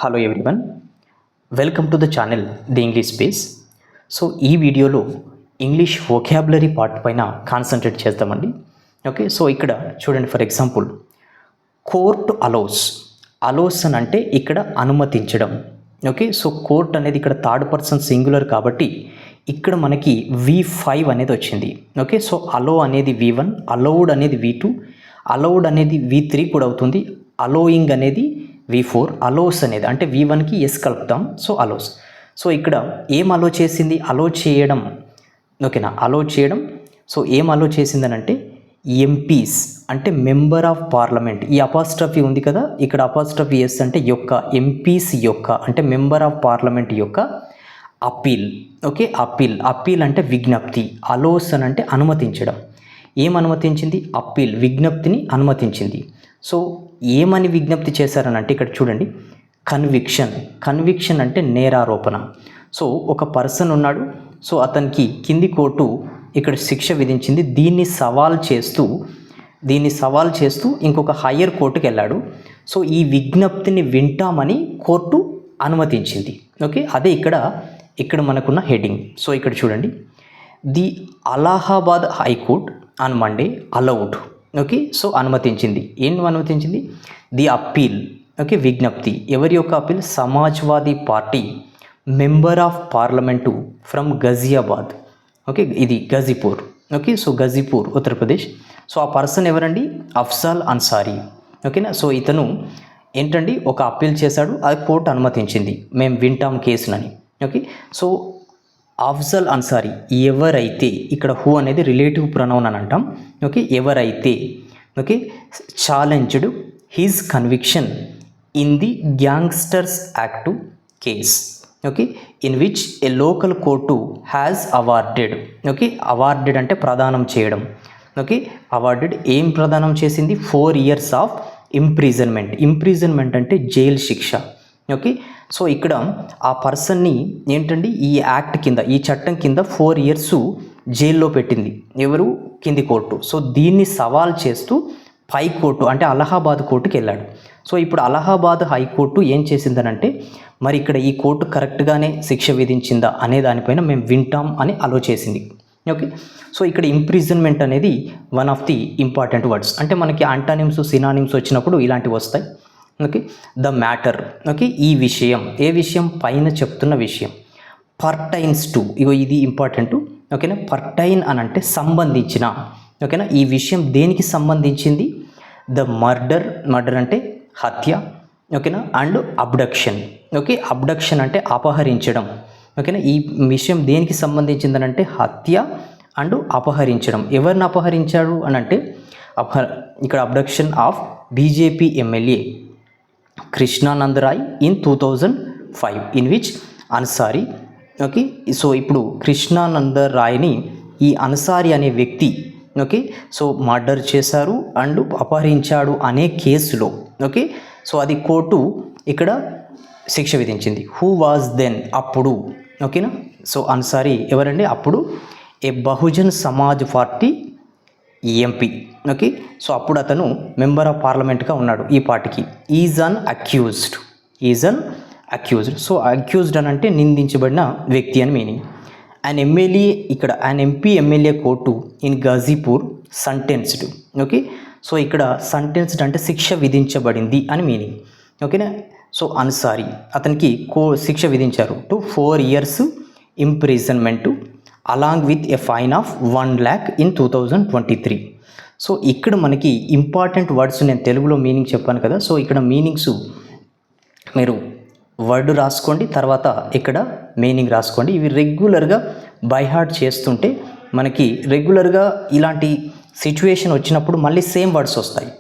Hello everyone, welcome to the channel the English space. So ఈ వీడియోలో English vocabulary part పైన concentrate చేద్దామండి. Okay, so ఇక్కడ చూడండి, ఫర్ ఎగ్జాంపుల్ కోర్ట్ అలోస్ అని అంటే ఇక్కడ అనుమతించడం. ఓకే, సో కోర్ట్ అనేది ఇక్కడ థర్డ్ పర్సన్ సింగులర్ కాబట్టి ఇక్కడ మనకి V5 అనేది వచ్చింది. ఓకే, సో అలో అనేది V1, అలౌడ్ అనేది V2, అలౌడ్ అనేది V3 కూడా అవుతుంది, అలోయింగ్ అనేది V4, అలోస్ అనేది అంటే V1కి ఎస్ కలుపుతాం, సో అలోస్. సో ఇక్కడ ఏం అలో చేసింది? అలో చేయడం. ఓకేనా, అలో చేయడం. సో ఏం అలో చేసిందని అంటే ఎంపీస్ అంటే మెంబర్ ఆఫ్ పార్లమెంట్. ఈ అపాస్ట్రఫీ ఉంది కదా, ఇక్కడ అపాస్ట్రఫీ ఎస్ అంటే యొక్క, ఎంపీస్ యొక్క అంటే మెంబర్ ఆఫ్ పార్లమెంట్ యొక్క అపీల్. ఓకే, అపీల్ అంటే విజ్ఞప్తి. అలోస్ అని అంటే అనుమతించడం. ఏం అనుమతించింది? అప్పీల్, విజ్ఞప్తిని అనుమతించింది. సో ఏమని విజ్ఞప్తి చేశారని అంటే ఇక్కడ చూడండి, కన్విక్షన్ అంటే నేరారోపణ. సో ఒక పర్సన్ ఉన్నాడు, సో అతనికి కింది కోర్టు ఇక్కడ శిక్ష విధించింది. దీన్ని సవాల్ చేస్తూ ఇంకొక హయ్యర్ కోర్టుకి వెళ్ళాడు. సో ఈ విజ్ఞప్తిని వింటామని కోర్టు అనుమతించింది. ఓకే, అదే ఇక్కడ మనకున్న హెడ్డింగ్. సో ఇక్కడ చూడండి, the Allahabad high court on Monday allowed. Okay, so అనుమతించింది. ఏం అనుమతించింది? The appeal. ఓకే, విజ్ఞప్తి. ఎవరి యొక్క appeal? Samajwadi party member of parliament from Ghaziabad. Okay, ఇది Ghazipur. Okay, so Ghazipur Uttar Pradesh. So ఆ పర్సన్ ఎవరండి? అఫ్జల్ అన్సారీ. ఓకేనా, సో ఇతను ఏంటండి ఒక అప్పీల్ చేశాడు, అది కోర్టు అనుమతించింది, మేము వింటాం కేసునని. ఓకే, సో అఫ్జల్ అన్సారీ ఎవరైతే, ఇక్కడ హూ అనేది రిలేటివ్ ప్రొనౌన్ అని అంటాం. ఓకే, ఎవరైతే okay challenged his conviction in the gangsters act case. Okay, in which A local court has awarded. Okay, awarded అంటే ప్రదానం చేయడం. ఓకే, అవార్డెడ్ ఏం ప్రదానం చేసింది? 4 years ఆఫ్ ఇంప్రిజన్మెంట్ అంటే జైలు శిక్ష. ఓకే, సో ఇక్కడ ఆ పర్సన్ని ఏంటండి ఈ యాక్ట్ కింద, ఈ చట్టం కింద 4 years జైల్లో పెట్టింది. ఎవరు? కింది కోర్టు. సో దీన్ని సవాల్ చేస్తూ పై కోర్టు అంటే అలహాబాద్ కోర్టుకి వెళ్ళాడు. సో ఇప్పుడు అలహాబాద్ హైకోర్టు ఏం చేసిందనంటే, మరి ఇక్కడ ఈ కోర్టు కరెక్ట్గానే శిక్ష విధించిందా అనే దానిపైన మేము వింటాం అని అలో చేసింది. ఓకే, సో ఇక్కడ ఇంప్రిజన్మెంట్ అనేది one of the important words. అంటే మనకి యాంటానిమ్స్, సినానిమ్స్ వచ్చినప్పుడు ఇలాంటివి వస్తాయి. Okay, the matter. ఓకే, ఈ విషయం. ఏ విషయం? పైన చెప్తున్న విషయం. పర్టైన్స్ టు, ఇది ఇంపార్టెంట్. ఓకేనా, పర్టైన్ అని అంటే సంబంధించిన. ఓకేనా, ఈ విషయం దేనికి సంబంధించింది? ద మర్డర్ అంటే హత్య. ఓకేనా, అండ్ అబ్డక్షన్. ఓకే, అబ్డక్షన్ అంటే అపహరించడం. ఓకేనా, ఈ విషయం దేనికి సంబంధించిందనంటే హత్య అండ్ అపహరించడం. ఎవరిని అపహరించాడు అని అంటే ఇక్కడ abduction of BJP MLA Krishnanand Rai in 2005 in which Ansari. Okay, so ఇప్పుడు కృష్ణానంద రాయ్ని ఈ అన్సారీ అనే వ్యక్తి ఓకే సో మర్డర్ చేశారు అండ్ అపహరించాడు అనే కేసులో. ఓకే, సో అది కోర్టు ఇక్కడ శిక్ష విధించింది. Who was then? అప్పుడు. ఓకేనా, సో అన్సారీ ఎవరండి? అప్పుడు a Bahujan Samaj party MP. Okay, so అప్పుడు అతను మెంబర్ ఆఫ్ పార్లమెంట్గా ఉన్నాడు ఈ పార్టీకి. Is an accused. So accused అని అంటే నిందించబడిన వ్యక్తి అని మీనింగ్. అండ్ ఎమ్మెల్యే, ఇక్కడ and MP MLA court in Ghazipur sentenced. Okay, so ఇక్కడ సంటెన్స్డ్ అంటే శిక్ష విధించబడింది అని మీనింగ్. ఓకేనా, సో అన్సారీ అతనికి శిక్ష విధించారు to 4 years imprisonment along with a fine of 1 lakh in 2023. So ఇక్కడ మనకి ఇంపార్టెంట్ వర్డ్స్ నేను తెలుగులో మీనింగ్ చెప్పాను కదా, సో ఇక్కడ మీనింగ్స్ మీరు వర్డ్ రాసుకోండి, తర్వాత ఇక్కడ మీనింగ్ రాసుకోండి. ఇవి రెగ్యులర్గా బై హార్ట్ చేస్తుంటే మనకి రెగ్యులర్గా ఇలాంటి సిచ్యువేషన్ వచ్చినప్పుడు మళ్ళీ సేమ్ వర్డ్స్ వస్తాయి.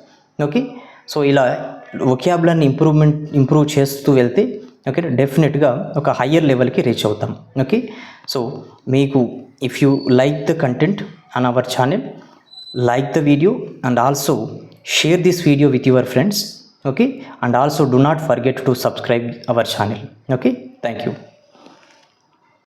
ఓకే, సో ఇలా వొకాబులర్ని ఇంప్రూవ్ చేస్తూ వెళ్తే ఓకే డెఫినెట్గా ఒక హయ్యర్ లెవెల్కి రీచ్ అవుతాం. ఓకే, సో మీకు if you like the content on our channel, like the video and also share this video with your friends. Okay, and also do not forget to subscribe our channel. Okay, thank you.